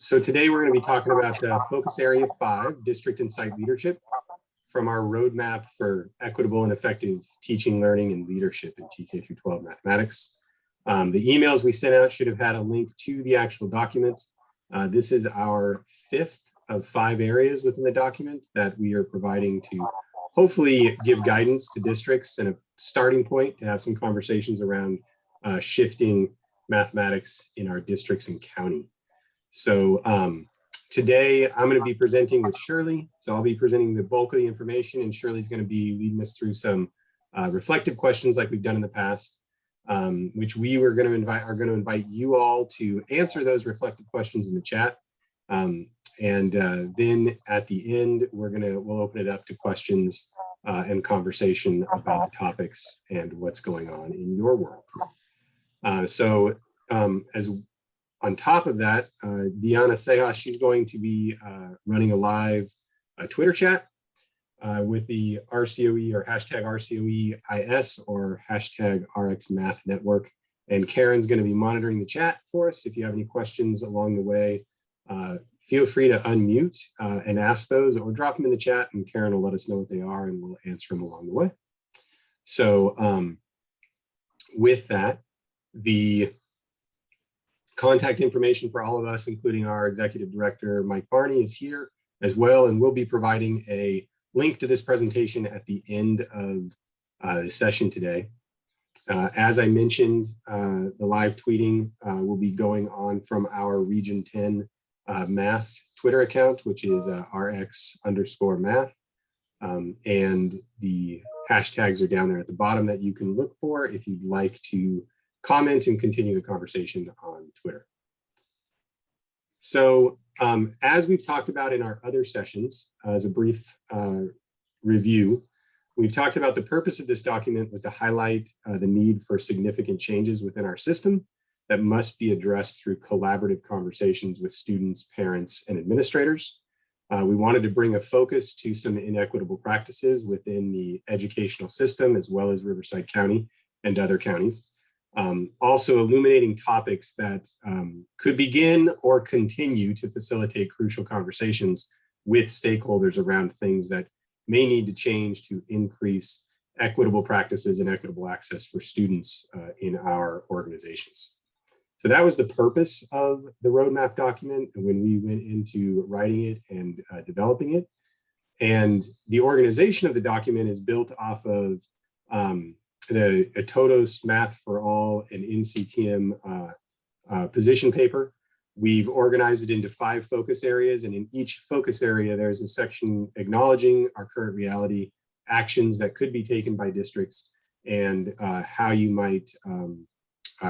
So today we're going to be talking about Focus Area 5, District and Site Leadership, from our roadmap for equitable and effective teaching, learning, and leadership in TK through 12 mathematics. The emails we sent out should have had a link to the actual document. This is our 5th of 5 areas within the document that we are providing to hopefully give guidance to districts and a starting point to have some conversations around shifting mathematics in our districts and county. So today I'm going to be presenting with Shirley. So I'll be presenting the bulk of the information, and Shirley's going to be leading us through some reflective questions like we've done in the past, which we are going to invite you all to answer those reflective questions in the chat. Then at the end, we'll open it up to questions and conversation about the topics and what's going on in your world. On top of that, Diana Sejas, she's going to be running a live Twitter chat with the RCOE or hashtag RCOEIS or hashtag RxMathNetwork. And Karen's going to be monitoring the chat for us. If you have any questions along the way, feel free to unmute and ask those, or drop them in the chat, and Karen will let us know what they are and we'll answer them along the way. So with that, the contact information for all of us, including our executive director, Mike Barney, is here as well, and we'll be providing a link to this presentation at the end of the session today. As I mentioned, the live tweeting will be going on from our Region 10 Math Twitter account, which is RX_math. And the hashtags are down there at the bottom that you can look for if you'd like to comment and continue the conversation on Twitter. So as we've talked about in our other sessions, as a brief review, we've talked about the purpose of this document was to highlight the need for significant changes within our system that must be addressed through collaborative conversations with students, parents, and administrators. We wanted to bring a focus to some inequitable practices within the educational system, as well as Riverside County and other counties. Also illuminating topics that could begin or continue to facilitate crucial conversations with stakeholders around things that may need to change to increase equitable practices and equitable access for students in our organizations. So that was the purpose of the roadmap document when we went into writing it and developing it. And the organization of the document is built off of the Todos Math for All and NCTM position paper. We've organized it into 5 focus areas, and in each focus area, there's a section acknowledging our current reality, actions that could be taken by districts, and how you might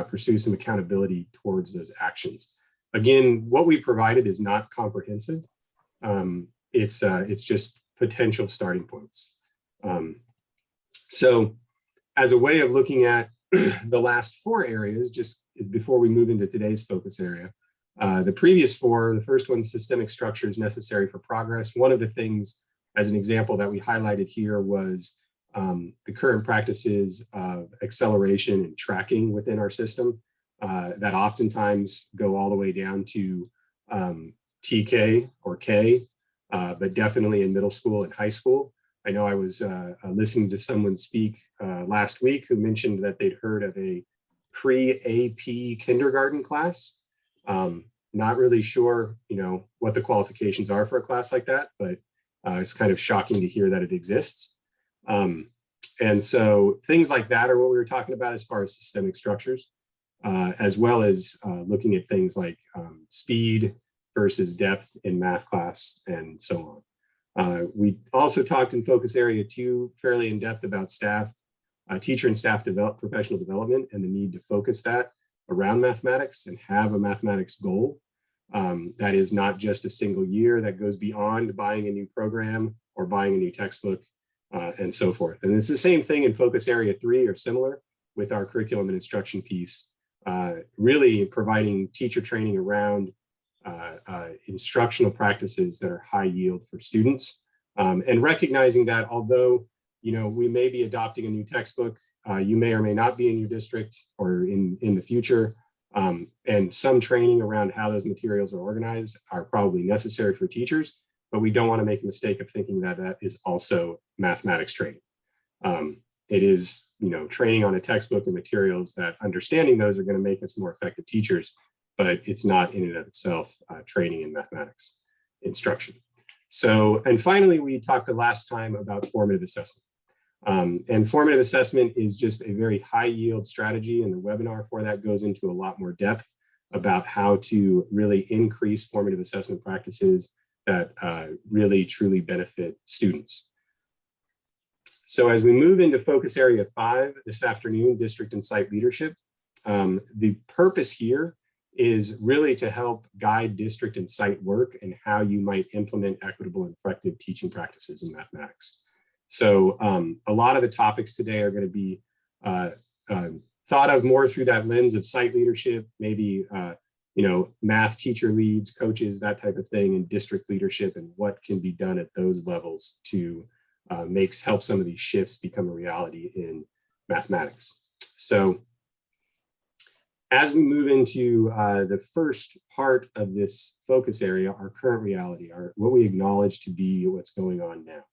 pursue some accountability towards those actions. Again, what we provided is not comprehensive. It's just potential starting points. So as a way of looking at the last 4 areas, just before we move into today's focus area, the previous 4, the first one, systemic structures necessary for progress. One of the things, as an example, that we highlighted here was the current practices of acceleration and tracking within our system that oftentimes go all the way down to TK or K, but definitely in middle school and high school. I know I was listening to someone speak last week who mentioned that they'd heard of a pre-AP kindergarten class. Not really sure, what the qualifications are for a class like that, but it's kind of shocking to hear that it exists. And so things like that are what we were talking about as far as systemic structures, as well as looking at things like speed versus depth in math class and so on. We also talked in focus area 2 fairly in depth about staff, teacher and staff professional development, and the need to focus that around mathematics and have a mathematics goal. That is not just a single year, that goes beyond buying a new program or buying a new textbook and so forth. And it's the same thing in focus area 3 or similar with our curriculum and instruction piece, really providing teacher training around instructional practices that are high yield for students, and recognizing that although we may be adopting a new textbook, you may or may not be in your district or in the future, And some training around how those materials are organized are probably necessary for teachers, but we don't want to make the mistake of thinking that that is also mathematics training. It is, training on a textbook and materials that understanding those are going to make us more effective teachers, but it's not in and of itself training in mathematics instruction. So, and finally, we talked the last time about formative assessment. And formative assessment is just a very high yield strategy, and the webinar for that goes into a lot more depth about how to really increase formative assessment practices that really truly benefit students. So as we move into focus area 5 this afternoon, district and site leadership, the purpose here is really to help guide district and site work and how you might implement equitable and effective teaching practices in mathematics. So a lot of the topics today are going to be thought of more through that lens of site leadership, maybe math teacher leads, coaches, that type of thing, and district leadership, and what can be done at those levels to help some of these shifts become a reality in mathematics. So as we move into the first part of this focus area, our current reality, what we acknowledge to be what's going on now.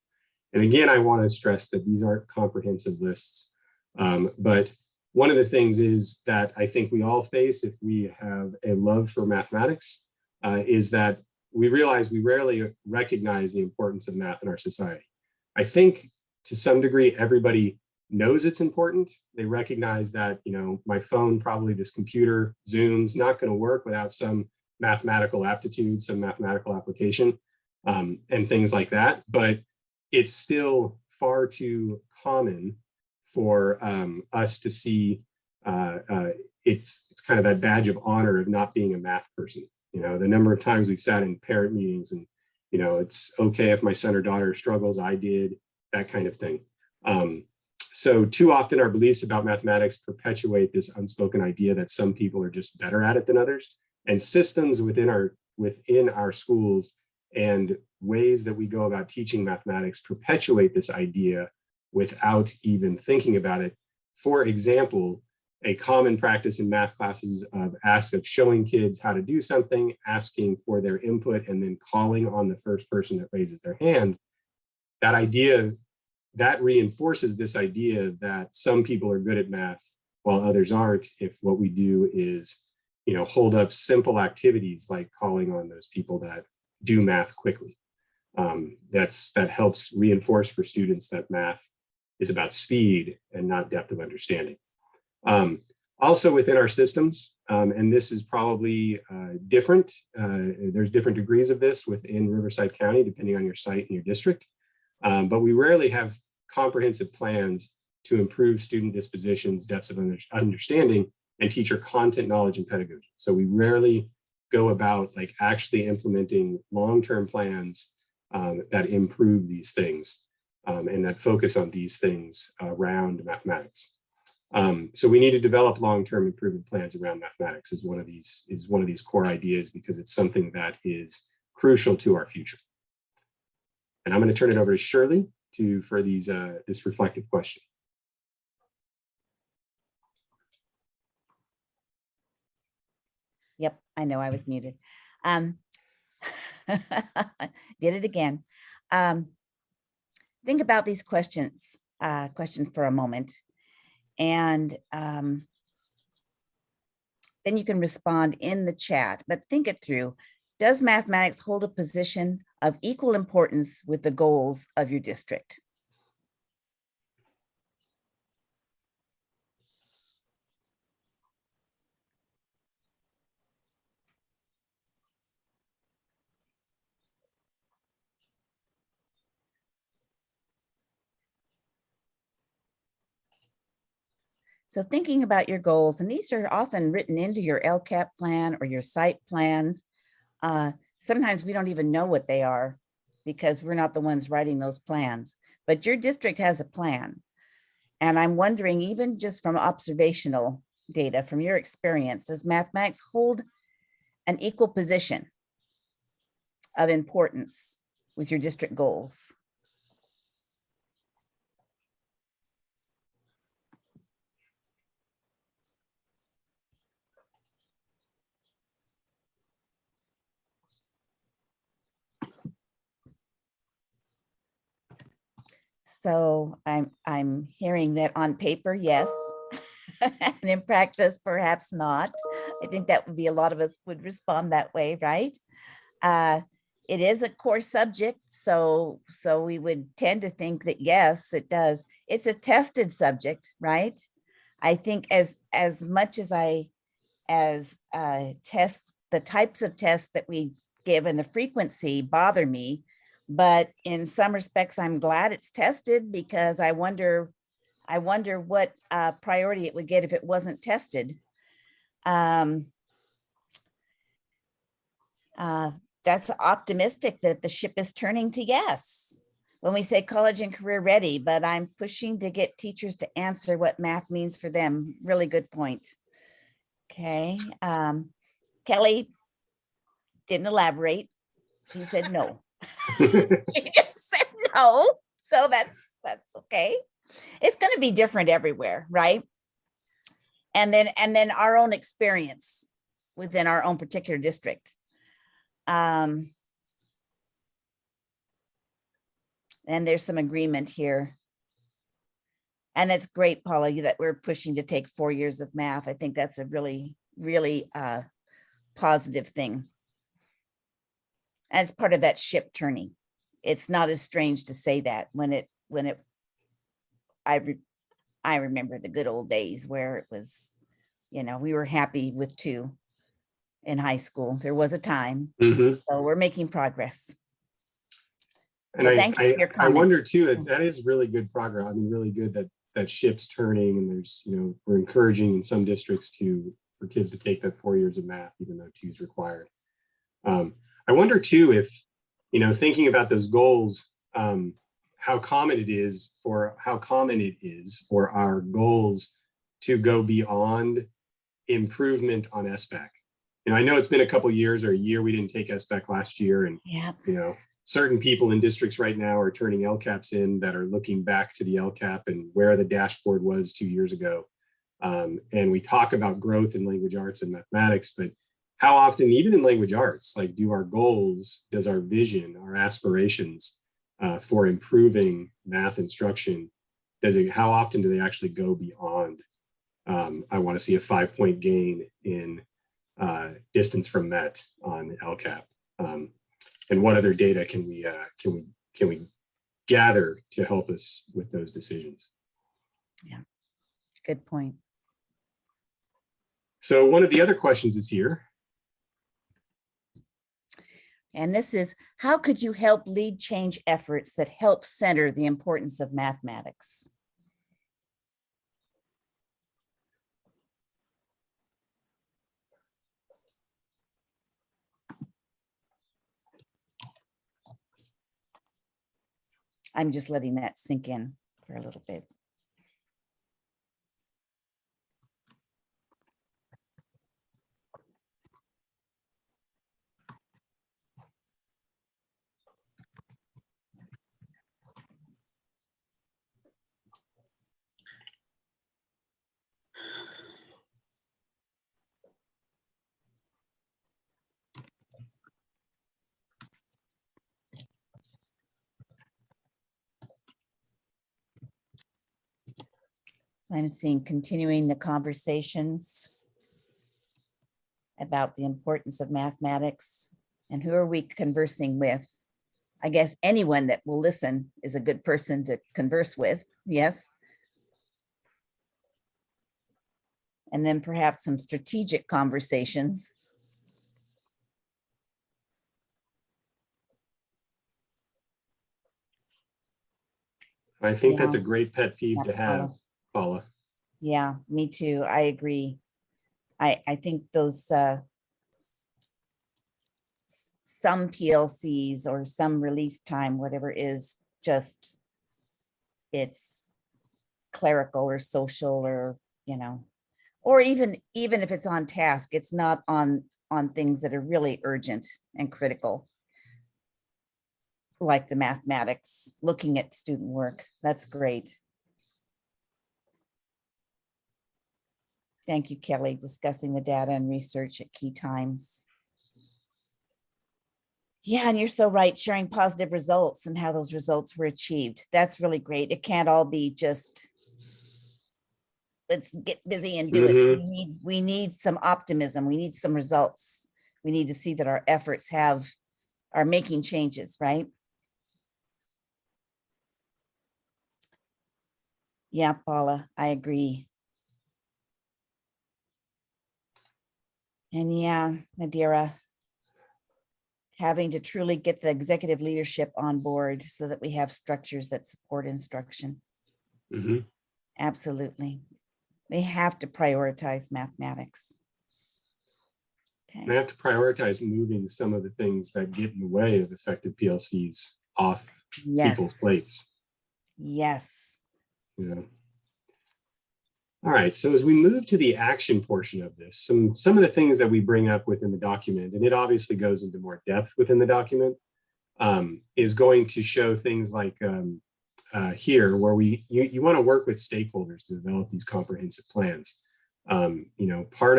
And again, I want to stress that these aren't comprehensive lists, but one of the things is that I think we all face if we have a love for mathematics is that we realize we rarely recognize the importance of math in our society. I think to some degree, everybody knows it's important. They recognize that, my phone, probably this computer, Zoom's not going to work without some mathematical aptitude, some mathematical application, and things like that. But it's still far too common for us to see it's kind of that badge of honor of not being a math person. The number of times we've sat in parent meetings and, it's okay if my son or daughter struggles, I did, that kind of thing. So too often our beliefs about mathematics perpetuate this unspoken idea that some people are just better at it than others, and systems within our schools and ways that we go about teaching mathematics perpetuate this idea without even thinking about it. For example, a common practice in math classes of showing kids how to do something, asking for their input, and then calling on the first person that raises their hand. That idea, that reinforces this idea that some people are good at math while others aren't, if what we do is, hold up simple activities like calling on those people that do math quickly. That helps reinforce for students that math is about speed and not depth of understanding. Also within our systems, and this is probably different, there's different degrees of this within Riverside County, depending on your site and your district, but we rarely have comprehensive plans to improve student dispositions, depths of understanding, and teacher content, knowledge, and pedagogy. So we rarely go about actually implementing long-term plans that improve these things and that focus on these things around mathematics. So we need to develop long-term improvement plans around mathematics is one of these core ideas, because it's something that is crucial to our future. And I'm going to turn it over to Shirley for this reflective question. Yep, I know I was muted. Did it again. Think about these questions for a moment, and then you can respond in the chat, but think it through. Does mathematics hold a position of equal importance with the goals of your district? So thinking about your goals, and these are often written into your LCAP plan or your site plans. Sometimes we don't even know what they are because we're not the ones writing those plans, but your district has a plan. And I'm wondering, even just from observational data, from your experience, does mathematics hold an equal position of importance with your district goals? So I'm hearing that on paper, yes. And in practice, perhaps not. I think that would be a lot of us would respond that way, right? It is a core subject, so we would tend to think that yes, it does. It's a tested subject, right? I think as much as tests, the types of tests that we give and the frequency bother me, but in some respects, I'm glad it's tested because I wonder what priority it would get if it wasn't tested. Um, that's optimistic that the ship is turning to yes when we say college and career ready, but I'm pushing to get teachers to answer what math means for them. Really good point. Okay. Kelly didn't elaborate. She said no. She just said no. So that's okay. It's going to be different everywhere, right? And then our own experience within our own particular district. And there's some agreement here. And it's great, Paula, that we're pushing to take 4 years of math. I think that's a really, really positive thing. As part of that ship turning. It's not as strange to say that I remember the good old days where it was, we were happy with 2 in high school. There was a time. Mhm. So we're making progress. And So thank you for your I comments. wonder too, that is really good progress. I mean, really good that ship's turning, and there's, we're encouraging in some districts for kids to take that 4 years of math, even though 2 is required. I wonder too if, thinking about those goals, how common it is for our goals to go beyond improvement on SBAC. I know it's been a couple years or a year we didn't take SBAC last year, and Yep. Certain people in districts right now are turning LCAPs in that are looking back to the LCAP and where the dashboard was 2 years ago. And we talk about growth in language arts and mathematics, but how often, even in language arts, like does our vision, our aspirations for improving math instruction, how often do they actually go beyond? I want to see a 5-point gain in distance from MET on LCAP. And what other data can we gather to help us with those decisions? Yeah, good point. So one of the other questions is here. And this is, how could you help lead change efforts that help center the importance of mathematics? I'm just letting that sink in for a little bit. So I'm seeing continuing the conversations about the importance of mathematics, and who are we conversing with? I guess anyone that will listen is a good person to converse with. Yes. And then perhaps some strategic conversations. I think that's a great pet peeve Yeah, to have, Paula. Yeah, me too. I agree. I think those some PLCs or some release time, whatever is just, it's clerical or social, or or even if it's on task, it's not on things that are really urgent and critical, like the mathematics, looking at student work. That's great. Thank you, Kelly, discussing the data and research at key times. Yeah, and you're so right, sharing positive results and how those results were achieved. That's really great. It can't all be just, let's get busy and do it. Mhm. We need some optimism. We need some results. We need to see that our efforts are making changes, right? Yeah, Paula, I agree. And yeah, Nadira, having to truly get the executive leadership on board so that we have structures that support instruction. Mhm. Absolutely. We have to prioritize mathematics. And I Okay. have to prioritize moving some of the things that get in the way of effective PLCs off people's Yes. plates. Yes. You know. All right, so as we move to the action portion of this, some of the things that we bring up within the document, and it obviously goes into more depth within the document, is going to show things like here, where you want to work with stakeholders to develop these comprehensive plans. Part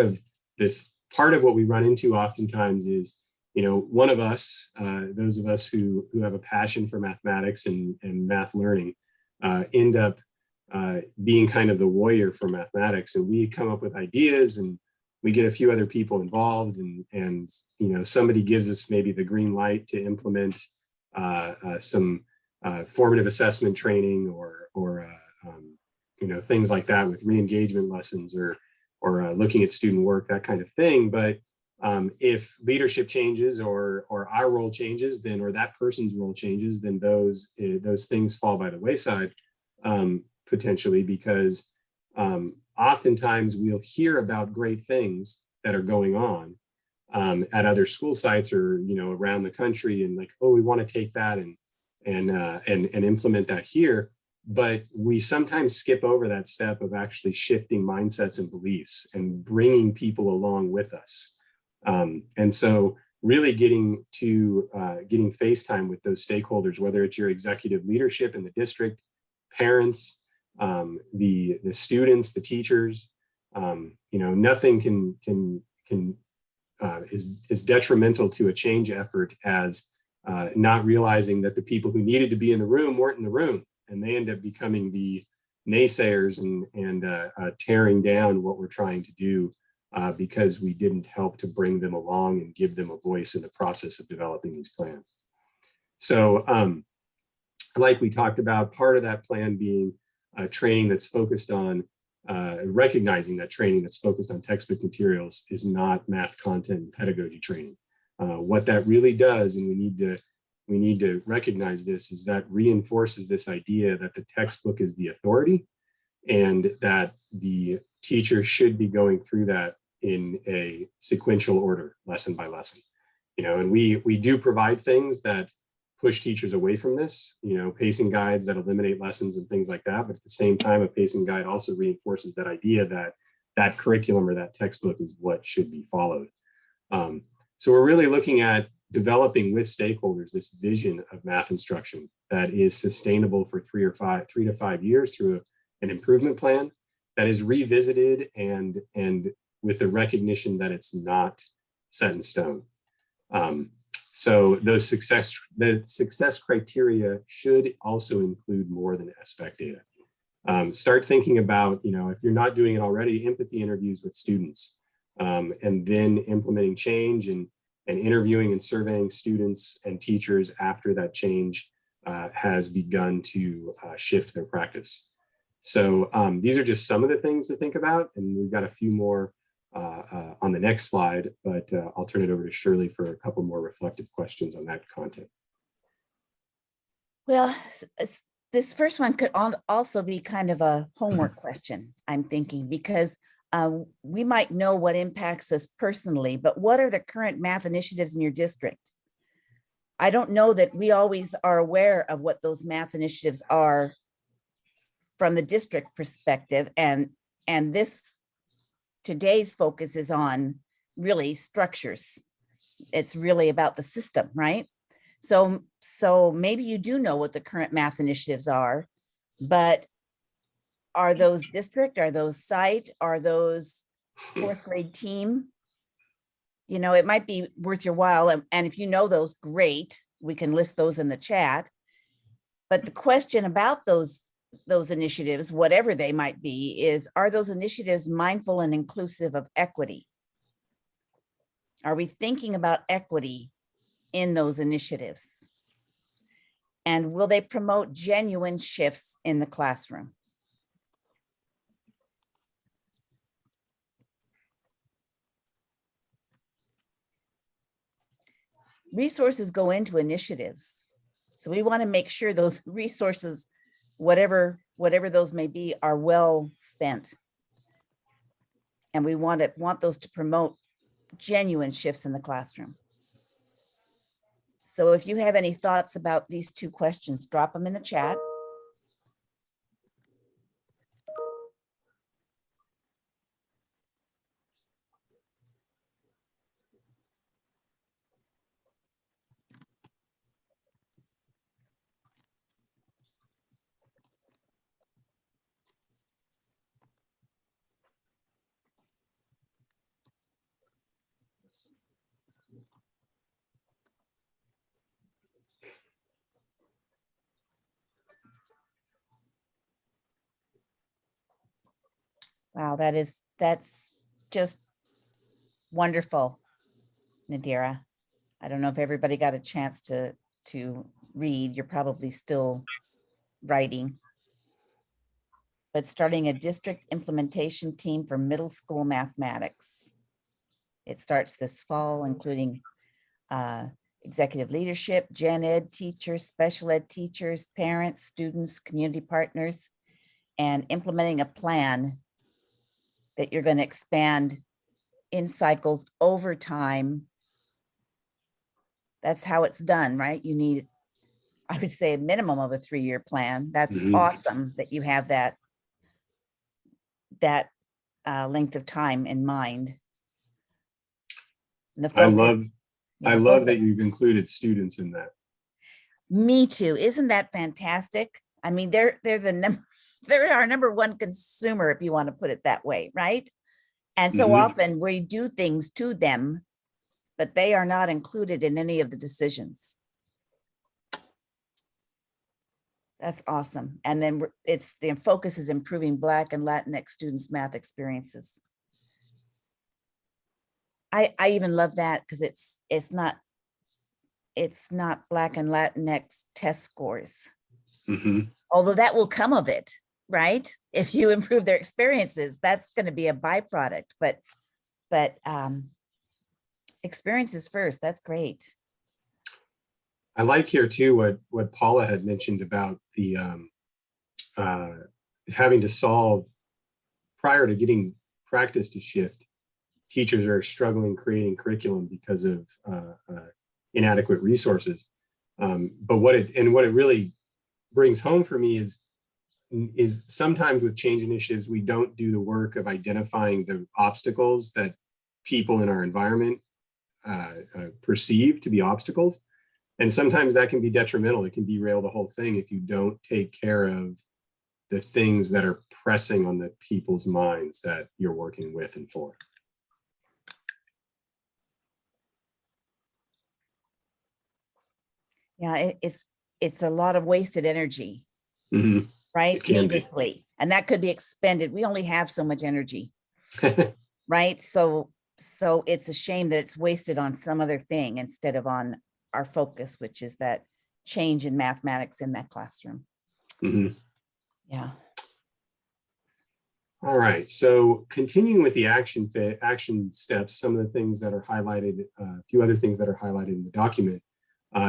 of what we run into oftentimes is, one of us, those of us who have a passion for mathematics and math learning, end up being kind of the warrior for mathematics, and we come up with ideas and we get a few other people involved, and somebody gives us maybe the green light to implement some formative assessment training or things like that with re-engagement lessons or looking at student work, that kind of thing. But if leadership changes or our role changes, then or that person's role changes, then those things fall by the wayside. Potentially, because oftentimes we'll hear about great things that are going on at other school sites or around the country, and like, oh, we want to take that and implement that here, but we sometimes skip over that step of actually shifting mindsets and beliefs and bringing people along with us. And so really getting face time with those stakeholders, whether it's your executive leadership in the district, parents, the students, the teachers. Nothing is detrimental to a change effort as not realizing that the people who needed to be in the room weren't in the room, and they end up becoming the naysayers and tearing down what we're trying to do because we didn't help to bring them along and give them a voice in the process of developing these plans. So like we talked about, part of that plan being training that's focused on recognizing that training that's focused on textbook materials is not math content and pedagogy training. What that really does, and we need to recognize this, is that reinforces this idea that the textbook is the authority and that the teacher should be going through that in a sequential order, lesson by lesson. And we do provide things that push teachers away from this, pacing guides that eliminate lessons and things like that. But at the same time, a pacing guide also reinforces that idea that that curriculum or that textbook is what should be followed. So we're really looking at developing with stakeholders this vision of math instruction that is sustainable for 3 to 5 years through an improvement plan that is revisited and with the recognition that it's not set in stone. So the success criteria should also include more than SPEC data. Start thinking about, if you're not doing it already, empathy interviews with students, and then implementing change and interviewing and surveying students and teachers after that change has begun to shift their practice. So these are just some of the things to think about, and we've got a few more on the next slide, but I'll turn it over to Shirley for a couple more reflective questions on that content. Well, this first one could also be kind of a homework question, I'm thinking, because we might know what impacts us personally, but what are the current math initiatives in your district? I don't know that we always are aware of what those math initiatives are from the district perspective, and today's focus is on really structures. It's really about the system, right? So maybe you do know what the current math initiatives are, but are those district, are those site, are those fourth grade team you know, it might be worth your while. And if you know those, great, we can list those in the chat. But the question about those initiatives, whatever they might be, is, are those initiatives mindful and inclusive of equity? Are we thinking about equity in those initiatives? And will they promote genuine shifts in the classroom? Resources go into initiatives. So we want to make sure those resources, whatever those may be, are well spent. And we want those to promote genuine shifts in the classroom. So if you have any thoughts about these two questions, drop them in the chat. Wow, that's just wonderful, Nadira. I don't know if everybody got a chance to read. You're probably still writing. But starting a district implementation team for middle school mathematics. It starts this fall, including executive leadership, gen ed teachers, special ed teachers, parents, students, community partners, and implementing a plan that you're going to expand in cycles over time. That's how it's done, right? You need, I would say, a minimum of a 3-year plan. That's awesome that you have that length of time in mind. And the focus, I love that you've included students in that. Me too. Isn't that fantastic? I mean, they're our number one consumer, if you want to put it that way, right? And so often we do things to them, but they are not included in any of the decisions. That's awesome. And then the focus is improving Black and Latinx students' math experiences. I even love that, because it's not Black and Latinx test scores. Although that will come of it, right? If you improve their experiences, that's going to be a byproduct, but experiences first. That's great. I like here too what Paula had mentioned about the having to solve, prior to getting practice to shift. Teachers are struggling creating curriculum because of inadequate resources. But what it really brings home for me is sometimes with change initiatives, we don't do the work of identifying the obstacles that people in our environment perceive to be obstacles. And sometimes that can be detrimental. It can derail the whole thing if you don't take care of the things that are pressing on the people's minds that you're working with and for. Yeah, it's a lot of wasted energy, right? Needlessly. And that could be expended. We only have so much energy, right? So it's a shame that it's wasted on some other thing instead of on our focus, which is that change in mathematics in that classroom. Yeah. All right, so continuing with the action steps, some of the things that are highlighted, a few other things that are highlighted in the document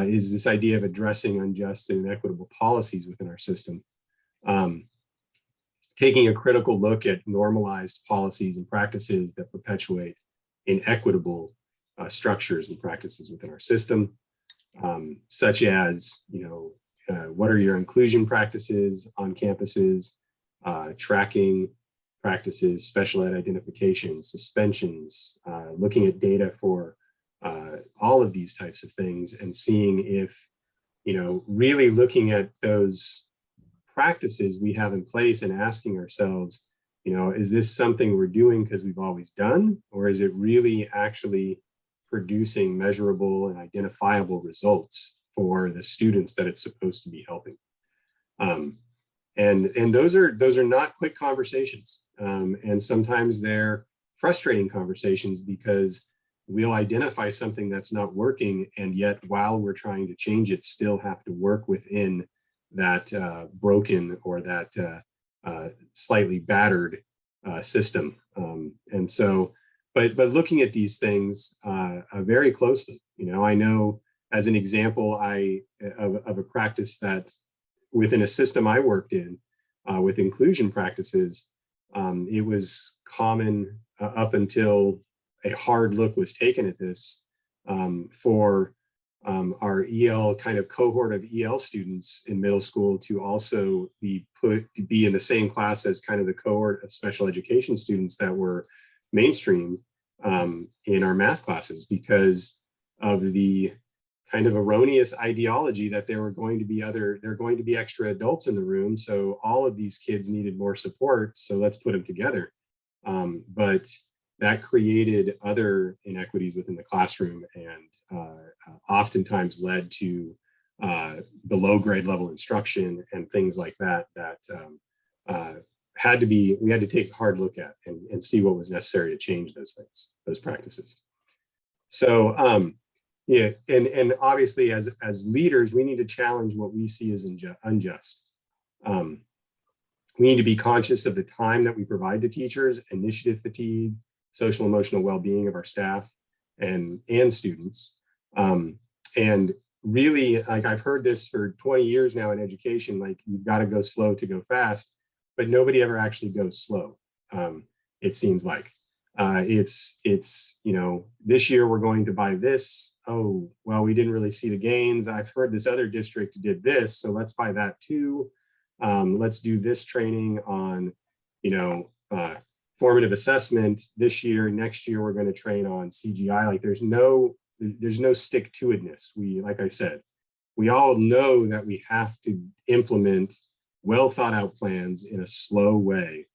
is this idea of addressing unjust and inequitable policies within our system. Taking a critical look at normalized policies and practices that perpetuate inequitable structures and practices within our system, such as, what are your inclusion practices on campuses, tracking practices, special ed identification, suspensions, looking at data for all of these types of things and seeing if, really looking at those practices we have in place and asking ourselves, is this something we're doing because we've always done, or is it really actually producing measurable and identifiable results for the students that it's supposed to be helping. And those are not quick conversations. And sometimes they're frustrating conversations because we'll identify something that's not working, and yet while we're trying to change it, still have to work within that broken or that slightly battered system. And so, but looking at these things very closely, I know as an example of a practice that within a system I worked in with inclusion practices, it was common up until a hard look was taken at this for our EL kind of cohort of EL students in middle school to also be in the same class as kind of the cohort of special education students that were mainstreamed in our math classes, because of the kind of erroneous ideology that there are going to be extra adults in the room. So all of these kids needed more support. So let's put them together. But that created other inequities within the classroom, and oftentimes led to below grade level instruction and things like that we had to take a hard look at and see what was necessary to change those practices. So yeah, and obviously as leaders, we need to challenge what we see as unjust. We need to be conscious of the time that we provide to teachers, initiative fatigue, social emotional well-being of our staff and students. And really, like, I've heard this for 20 years now in education, like, you've got to go slow to go fast, but nobody ever actually goes slow. It seems like it's this year we're going to buy this. Oh, well, we didn't really see the gains. I've heard this other district did this, so let's buy that too. Let's do this training on, formative assessment this year. Next year, we're going to train on CGI. Like, there's no stick-to-itness. Like I said, we all know that we have to implement well thought out plans in a slow way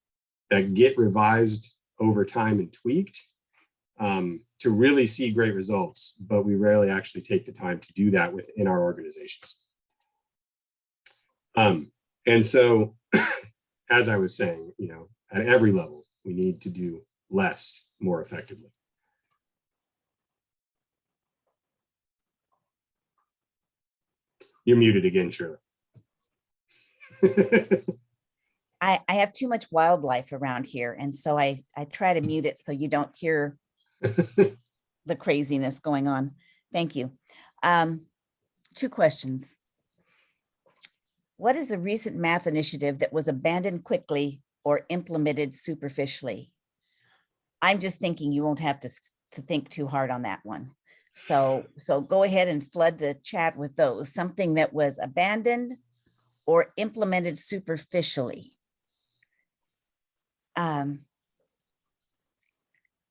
that get revised over time and tweaked to really see great results, but we rarely actually take the time to do that within our organizations. And so, as I was saying, at every level, we need to do less more effectively. You're muted again, Shirley. I have too much wildlife around here, and so I try to mute it so you don't hear the craziness going on. Thank you. 2 questions. What is a recent math initiative that was abandoned quickly or implemented superficially? I'm just thinking you won't have to think too hard on that one. So go ahead and flood the chat with those. Something that was abandoned or implemented superficially.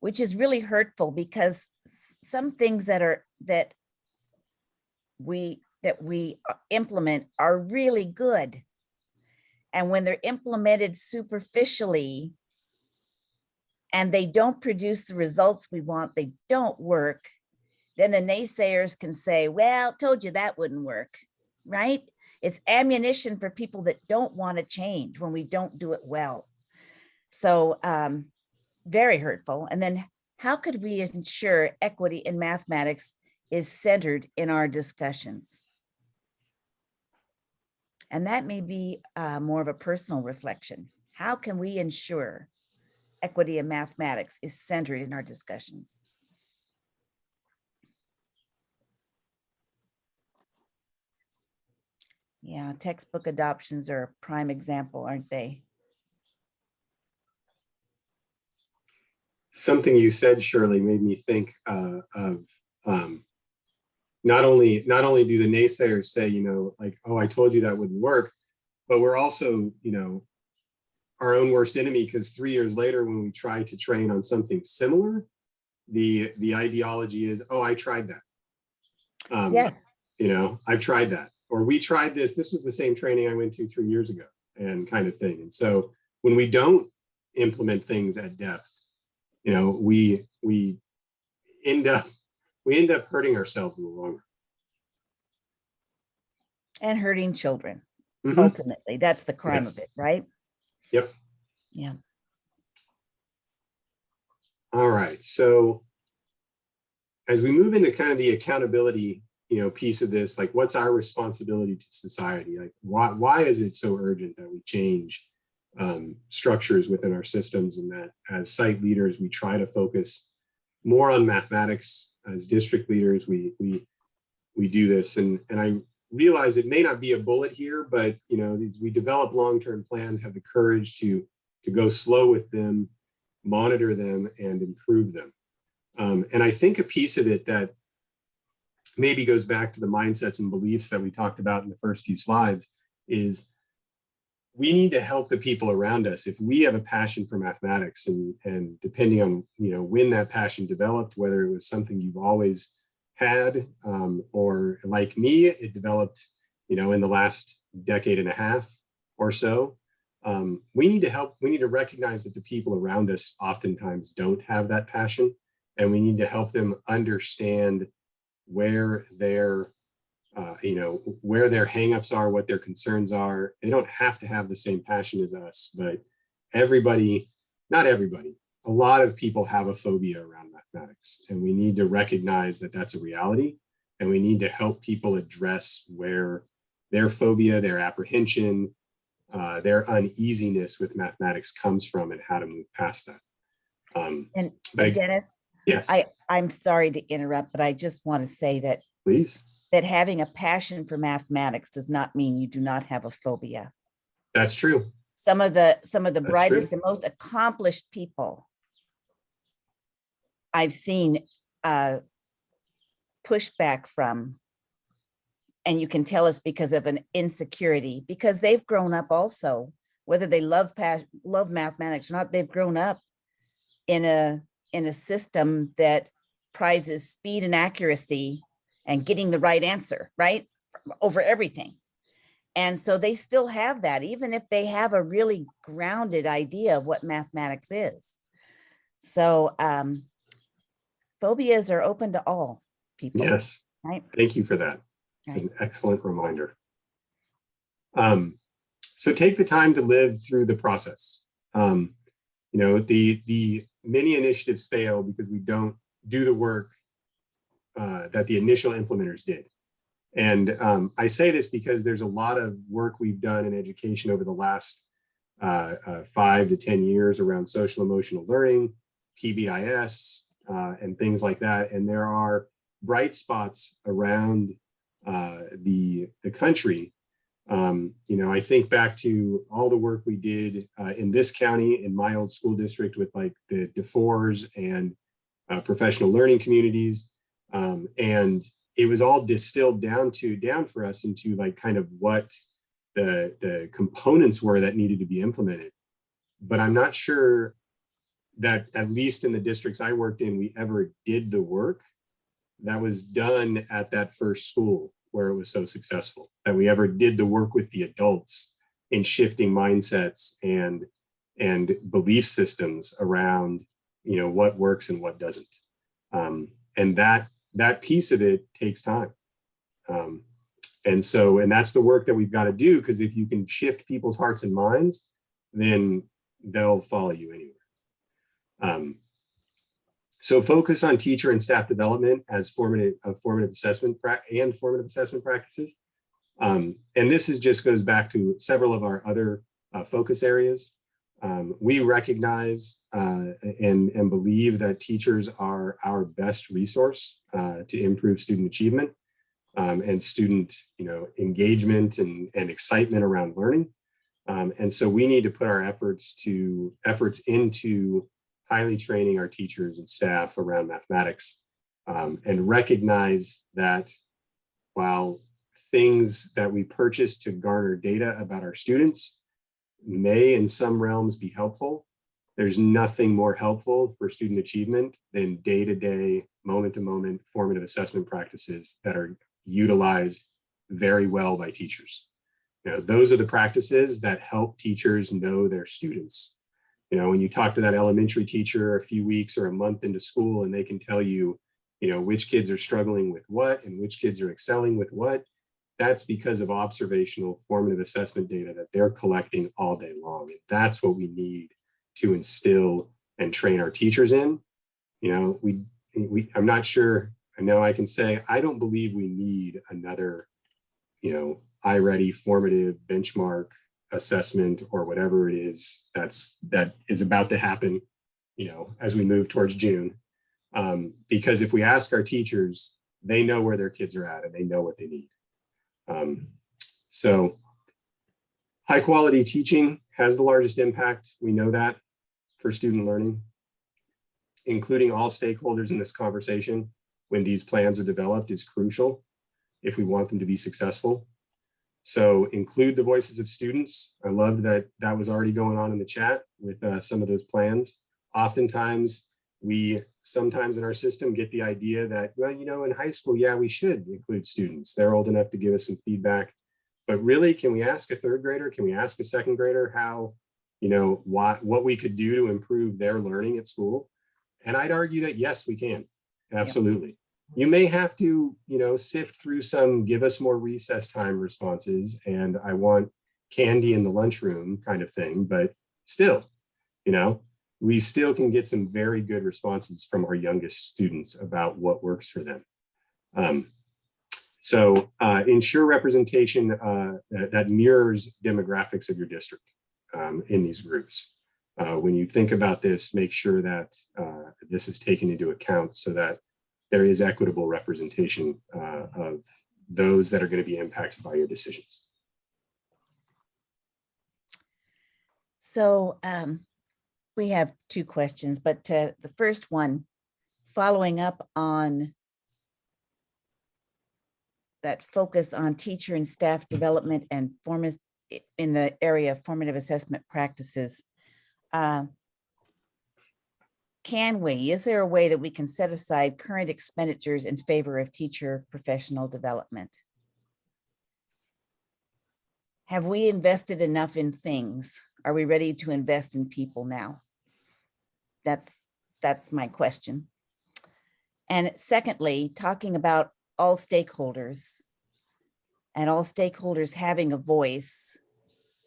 Which is really hurtful, because some things that we implement are really good. And when they're implemented superficially and they don't produce the results we want, they don't work, then the naysayers can say, well, told you that wouldn't work, right? It's ammunition for people that don't want to change when we don't do it well. So very hurtful. And then how could we ensure equity in mathematics is centered in our discussions? And that may be more of a personal reflection. How can we ensure equity in mathematics is centered in our discussions? Yeah, textbook adoptions are a prime example, aren't they? Something you said, Shirley, made me think of not only do the naysayers say, like, oh, I told you that wouldn't work, but we're also, our own worst enemy, because 3 years later, when we try to train on something similar, the ideology is, oh, I tried that. Yes. I've tried that, or we tried this. This was the same training I went to 3 years ago, and kind of thing. And so when we don't implement things at depth, we end up we end up hurting ourselves in the long run. And hurting children. Mhm. Ultimately, that's the crime of Yes. it, right? Yep. Yeah. All right. So as we move into kind of the accountability, piece of this, like what's our responsibility to society? Like why is it so urgent that we change structures within our systems, and that as site leaders, we try to focus more on mathematics? As district leaders, we do this, and I realize it may not be a bullet here, but we develop long-term plans, have the courage to go slow with them, monitor them, and improve them. And I think a piece of it that maybe goes back to the mindsets and beliefs that we talked about in the first few slides is we need to help the people around us. If we have a passion for mathematics, and depending on when that passion developed, whether it was something you've always had, or like me, it developed in the last decade and a half or so, we need to recognize that the people around us oftentimes don't have that passion, and we need to help them understand where their where their hangups are, what their concerns are. They don't have to have the same passion as us, but not everybody, a lot of people have a phobia around mathematics, and we need to recognize that that's a reality, and we need to help people address where their phobia, their apprehension, their uneasiness with mathematics comes from, and how to move past that. And Dennis, yes, I'm sorry to interrupt, but I just want to say that please. That having a passion for mathematics does not mean you do not have a phobia. That's true. Some of the brightest and most accomplished people I've seen pushback from, and you can tell it's because of an insecurity, because they've grown up also, whether they love mathematics or not, they've grown up in a system that prizes speed and accuracy and getting the right answer, right, over everything. And so they still have that, even if they have a really grounded idea of what mathematics is. So phobias are open to all people. Yes. Right. Thank you for that. It's right. an excellent reminder. So take the time to live through the process. The many initiatives fail because we don't do the work that the initial implementers did. And I say this because there's a lot of work we've done in education over the last 5 to 10 years around social emotional learning, PBIS, and things like that. And there are bright spots around the country. I think back to all the work we did in this county, in my old school district, with like the DeFores and professional learning communities. And it was all distilled down for us into like kind of what the components were that needed to be implemented. But I'm not sure that, at least in the districts I worked in, we ever did the work that was done at that first school where it was so successful, that we ever did the work with the adults in shifting mindsets and belief systems around what works and what doesn't. And that piece of it takes time. And that's the work that we've got to do, because if you can shift people's hearts and minds, then they'll follow you anywhere. So focus on teacher and staff development as formative assessment practices. And this just goes back to several of our other focus areas. We recognize and believe that teachers are our best resource to improve student achievement and student engagement and excitement around learning. And so we need to put our efforts into highly training our teachers and staff around mathematics, and recognize that while things that we purchase to garner data about our students may in some realms be helpful, there's nothing more helpful for student achievement than day-to-day, moment-to-moment formative assessment practices that are utilized very well by teachers. Those are the practices that help teachers know their students. When you talk to that elementary teacher a few weeks or a month into school, and they can tell you, which kids are struggling with what and which kids are excelling with what. That's because of observational formative assessment data that they're collecting all day long. And that's what we need to instill and train our teachers in. I'm not sure, I know I can say, I don't believe we need another, iReady formative benchmark assessment or whatever it is that is about to happen, as we move towards June. Because if we ask our teachers, they know where their kids are at and they know what they need. So high quality teaching has the largest impact. We know that for student learning, including all stakeholders in this conversation when these plans are developed is crucial if we want them to be successful. So include the voices of students. I love that that was already going on in the chat with some of those plans. Oftentimes, we sometimes in our system get the idea that, well, in high school, yeah, we should include students. They're old enough to give us some feedback. But really, can we ask a third grader? Can we ask a second grader how, what we could do to improve their learning at school? And I'd argue that, yes, we can. Absolutely. Yep. You may have to, sift through some give us more recess time responses and I want candy in the lunchroom kind of thing. But still, we still can get some very good responses from our youngest students about what works for them. So ensure representation that mirrors demographics of your district in these groups. When you think about this, make sure that this is taken into account so that there is equitable representation of those that are going to be impacted by your decisions. So we have two questions, but the first one, following up on that focus on teacher and staff development and in the area of formative assessment practices. Is there a way that we can set aside current expenditures in favor of teacher professional development? Have we invested enough in things? Are we ready to invest in people now? That's my question. And secondly, talking about all stakeholders and all stakeholders having a voice,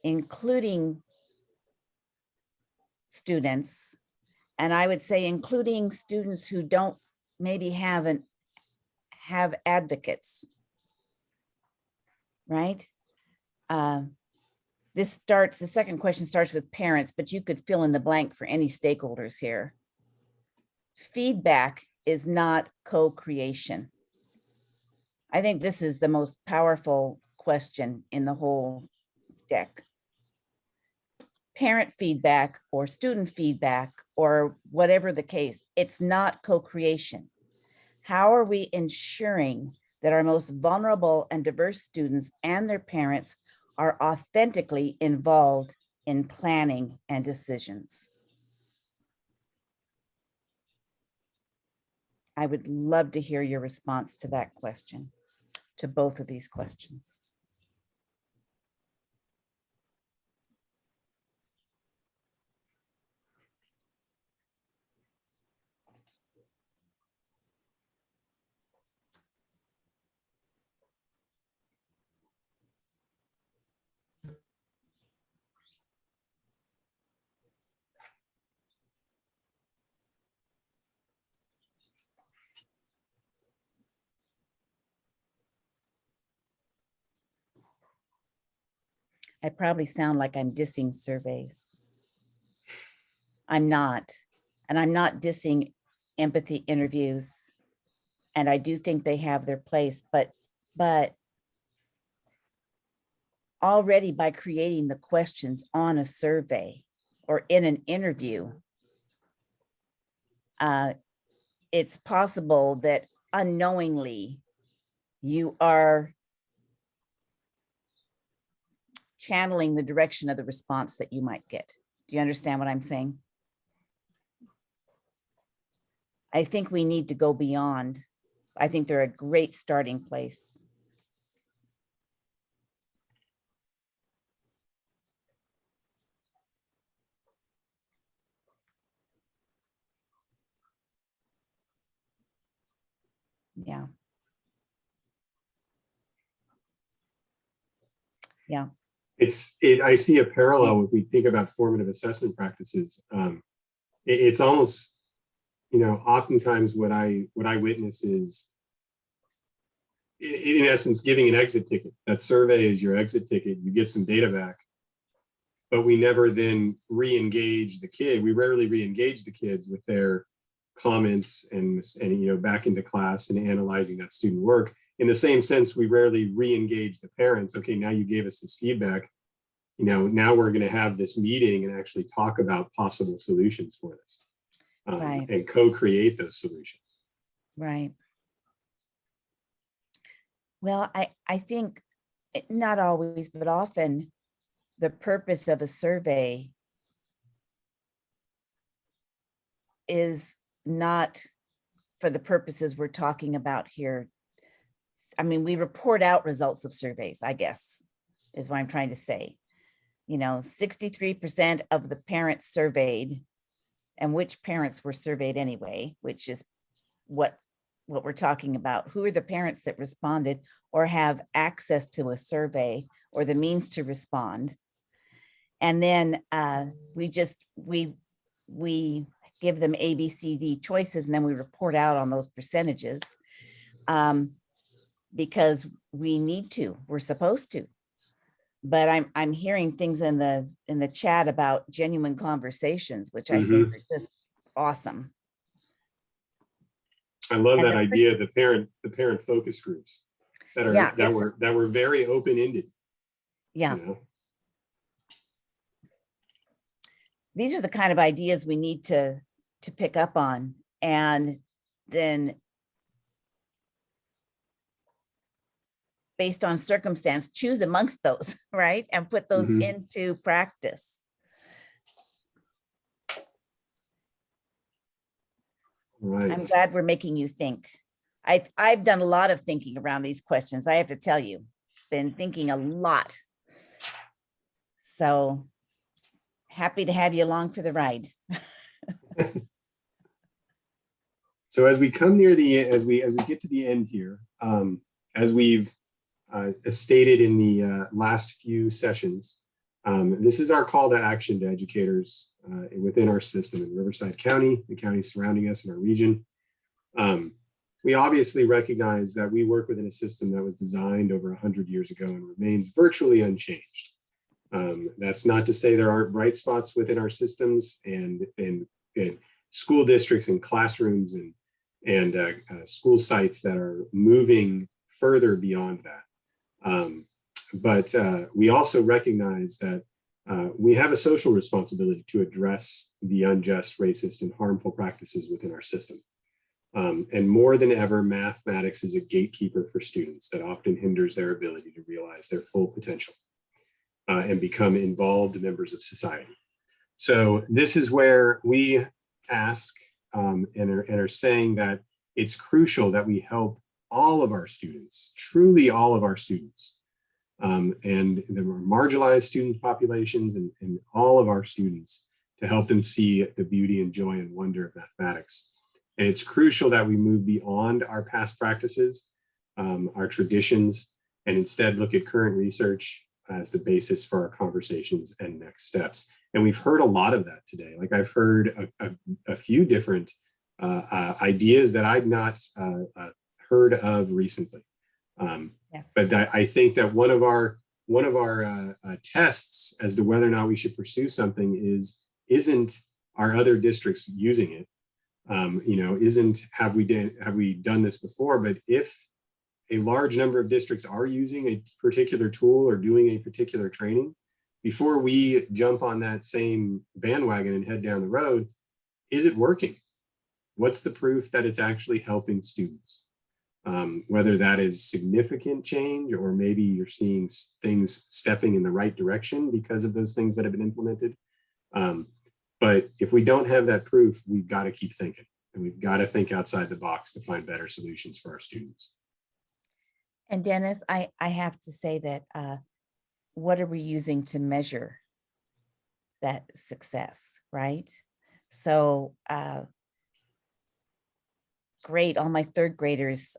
including students, and I would say including students who don't maybe have advocates, right? The second question starts with parents, but you could fill in the blank for any stakeholders here. Feedback is not co-creation. I think this is the most powerful question in the whole deck. Parent feedback or student feedback or whatever the case, it's not co-creation. How are we ensuring that our most vulnerable and diverse students and their parents are authentically involved in planning and decisions? I would love to hear your response to that question, to both of these questions. I probably sound like I'm dissing surveys. I'm not, and I'm not dissing empathy interviews. And I do think they have their place, but already by creating the questions on a survey or in an interview, it's possible that unknowingly you are channeling the direction of the response that you might get. Do you understand what I'm saying? I think we need to go beyond. I think they're a great starting place. Yeah. Yeah. I see a parallel if we think about formative assessment practices. It's almost, oftentimes what I witness is, in essence, giving an exit ticket. That survey is your exit ticket. You get some data back, but we never then re-engage the kid. We rarely re-engage the kids with their comments and back into class and analyzing that student work. In the same sense, we rarely re-engage the parents. Okay, now you gave us this feedback. Now we're going to have this meeting and actually talk about possible solutions for this, Right. and co-create those solutions. Right. Well, I think not always, but often the purpose of a survey is not for the purposes we're talking about here. I mean, we report out results of surveys, I guess, is what I'm trying to say. 63% of the parents surveyed, and which parents were surveyed anyway, which is what we're talking about. Who are the parents that responded or have access to a survey or the means to respond? And then we give them A, B, C, D choices, and then we report out on those percentages because we need to, we're supposed to. But I'm hearing things in the chat about genuine conversations, which I think are just awesome. I love that idea, the parent focus groups that were very open-ended. Yeah. These are the kind of ideas we need to pick up on, and then based on circumstance, choose amongst those, right? And put those into practice. Right. I'm glad we're making you think. I've done a lot of thinking around these questions. I have to tell you, been thinking a lot. So happy to have you along for the ride. So as we come near as we get to the end here, as we've stated in the last few sessions, this is our call to action to educators within our system in Riverside County, the counties surrounding us in our region. We obviously recognize that we work within a system that was designed over 100 years ago and remains virtually unchanged. That's not to say there aren't bright spots within our systems and school districts and classrooms and school sites that are moving further beyond that. But we also recognize that we have a social responsibility to address the unjust, racist, and harmful practices within our system. And more than ever, mathematics is a gatekeeper for students that often hinders their ability to realize their full potential and become involved members of society. So this is where we ask and are saying that it's crucial that we help all of our students, truly all of our students, and the marginalized student populations and all of our students, to help them see the beauty and joy and wonder of mathematics. And it's crucial that we move beyond our past practices, our traditions, and instead look at current research as the basis for our conversations and next steps. And we've heard a lot of that today. Like I've heard a few different ideas that I've not heard of recently. Yes. But I think that one of our tests as to whether or not we should pursue something isn't our other districts using it. Isn't have we done this before, but if a large number of districts are using a particular tool or doing a particular training, before we jump on that same bandwagon and head down the road, is it working? What's the proof that it's actually helping students? Whether that is significant change, or maybe you're seeing things stepping in the right direction because of those things that have been implemented. But if we don't have that proof, we've got to keep thinking, and we've got to think outside the box to find better solutions for our students. And Dennis, I have to say that what are we using to measure that success, right? So great. All my third graders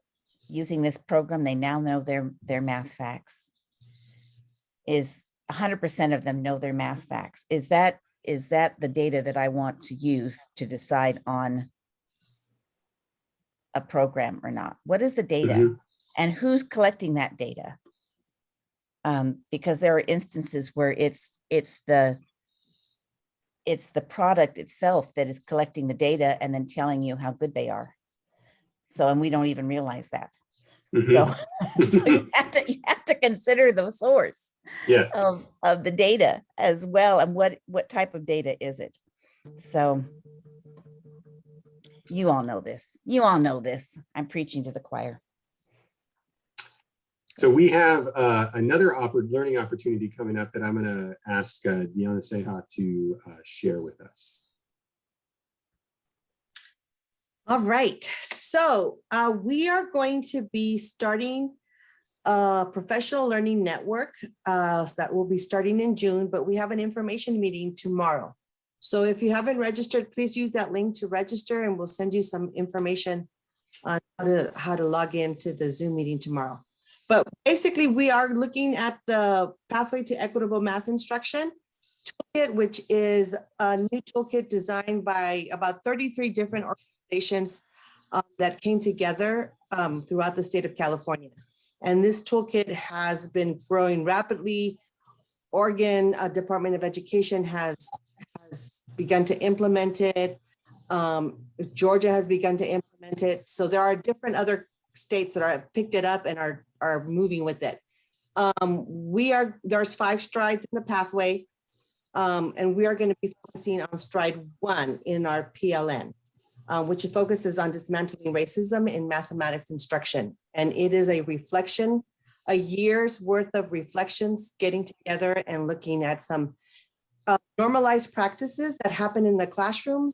using this program, they now know their math facts. Is 100% of them know their math facts. Is that the data that I want to use to decide on a program or not? What is the data? Mhm. And who's collecting that data? Because there are instances where it's the product itself that is collecting the data and then telling you how good they are. So, and we don't even realize that. So, Mhm. so you have to consider the source Yes. of the data as well, and what type of data is it. So you all know this. You all know this. I'm preaching to the choir. So we have another learning opportunity coming up that I'm going to ask Diana Seha to share with us. All right, so we are going to be starting a professional learning network that will be starting in June, but we have an information meeting tomorrow. So if you haven't registered, please use that link to register, and we'll send you some information on how to log into the Zoom meeting tomorrow. But basically, we are looking at the Pathway to Equitable Math Instruction toolkit, which is a new toolkit designed by about 33 different organizations that came together throughout the state of California. And this toolkit has been growing rapidly. Oregon Department of Education has begun to implement it. Georgia has begun to implement it. So there are different other states that are picked it up and are moving with it. There's 5 strides in the pathway, and we are going to be focusing on stride 1 in our PLN, which focuses on dismantling racism in mathematics instruction. And it is a year's worth of reflections, getting together and looking at some normalized practices that happen in the classrooms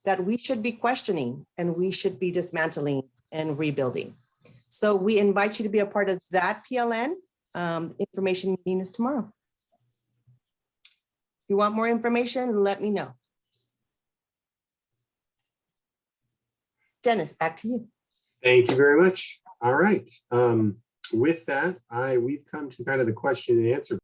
that we should be questioning and we should be dismantling and rebuilding. So we invite you to be a part of that PLN. Information meeting is tomorrow. If you want more information, let me know. Dennis, back to you. Thank you very much. All right. With that, we've come to kind of the question and answer